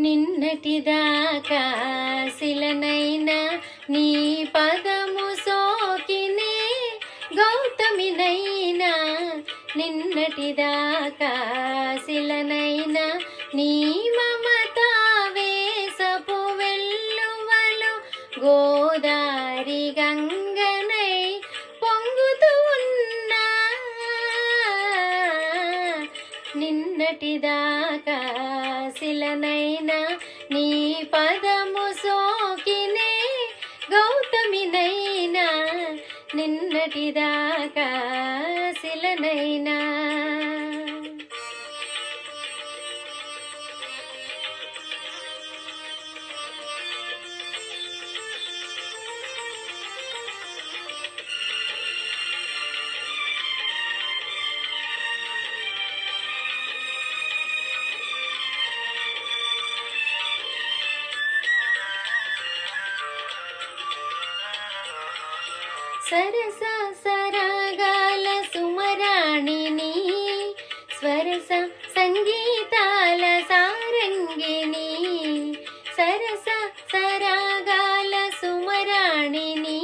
నిన్నటిదాకా శిలనైనా నీ పదము సోకినే గౌతమినైనా నిన్నటిదాకా శిలనైనా నీ మమతా వేసపు వెల్లువలో గోదారి గంగనై పొంగుతూ ఉన్నా నిన్నటిదాకా శిలనైనా నీ పదము సోకినే గౌతమినైనా నిన్నటిదాకా శిలనైనా సరస సరాగాల సుమరాణిని స్వరస సంగీతాల సారంగిని సరస సరాగాల సుమరాణిని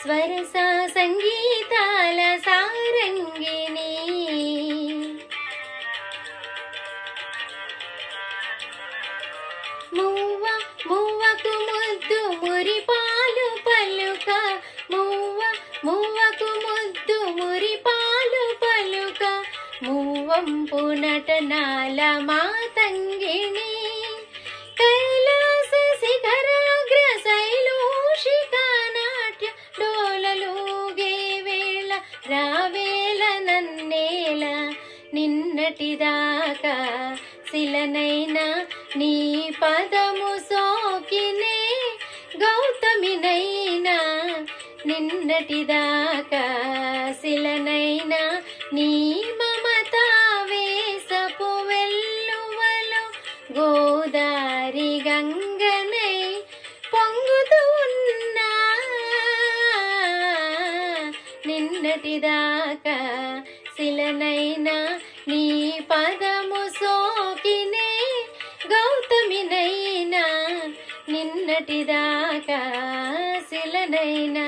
స్వరస సంగీతాల సారంగిని మువ్వ మువ్వకు ముద్దు మురిపాలు పలుక మువ్వకు ముద్దు మురిపాలు పలుక మువ్వంపు నటనాల మాతంగిణి కైలాస శిఖరాగ్ర శైలూషికా నాట్య డోలలుగే వేళ రావేల నన్నేల నిన్నటిదాకా శిలనైనా నీ పదము సోకినే గౌతమినైనా నిన్నటిదాకా శిలనైనా నీ మమతా వేసపు వెల్లువలో గోదారి గంగనై పొంగుతూ ఉన్నా నిన్నటిదాకా శిలనైనా నీ పదము సోకినే గౌతమినైనా నిన్నటిదాకా శిలనైనా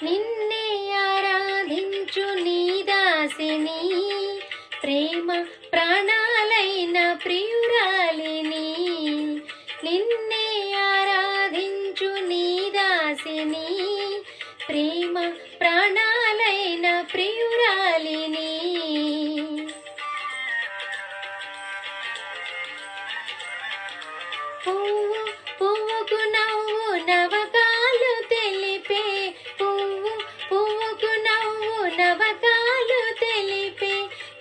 నిన్నే ఆరాధించు నీ దాసిని ప్రేమ ప్రాణాలైన ప్రియురాలిని నిన్నే ఆరాధించు నీ దాసిని ప్రేమ ప్రాణాలైన ప్రియురాలిని పువ్వు పువ్వుకు నవ్వు నవకాలు తెలిపే పువ్వుకు నవ్వు నవకాలు తెలిపే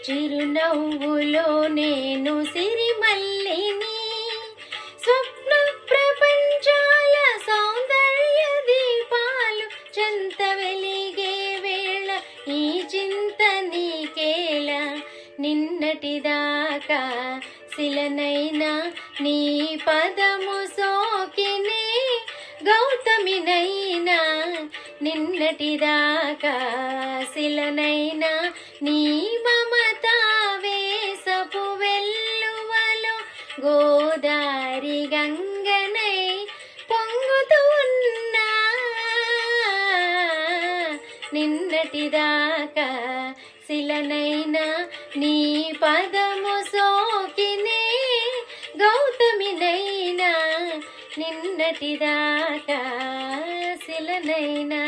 చిరునవ్వులో నేను సిరిమల్లిని స్వప్న ప్రపంచాల సౌందర్య దీపాలు చెంత వెలిగే వేళ ఈ చింత నీకేలా నిన్నటిదాకా శిలనైనా నీ పదము సోకినే గౌతమినైనా నిన్నటిదాకా శిలనైనా నీ మమతా వేసపు వెల్లువలో గోదారి గంగనై పొంగుతూ ఉన్నా నిన్నటిదాకా శిలనైనా నీ పదము సోకినే గౌతమినైనా నిన్నటిదాకా శిలనైనా